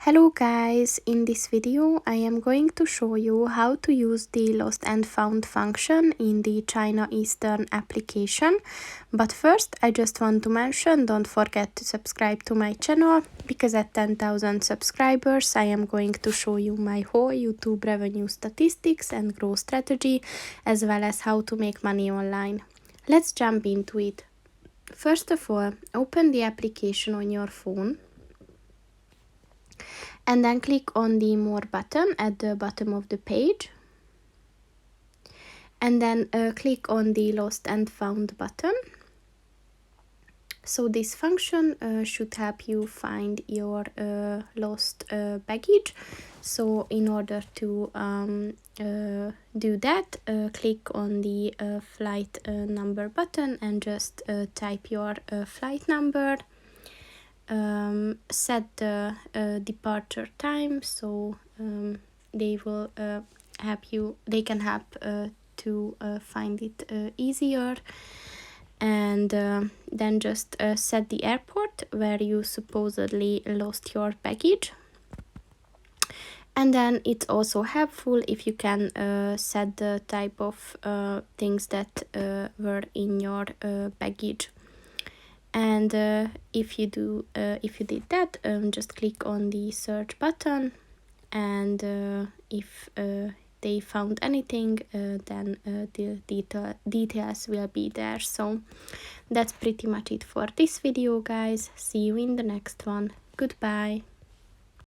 Hello guys, in this video I am going to show you how to use the lost and found function in the China Eastern application. But first I just want to mention, don't forget to subscribe to my channel, because at 10,000 subscribers I am going to show you my whole YouTube revenue statistics and growth strategy, as well as how to make money online. Let's jump into it. First of all, open the application on your phone. And then click on the More button at the bottom of the page. And then click on the Lost and Found button. So this function should help you find your lost baggage. So in order to do that, click on the flight number button and just type your flight number. Set the departure time, so they will they can help to find it easier, and then just set the airport where you supposedly lost your baggage. And then it's also helpful if you can set the type of things that were in your baggage. And if you did that, just click on the search button, and if they found anything, then the details will be there. So that's pretty much it for this video, guys. See you in the next one. Goodbye.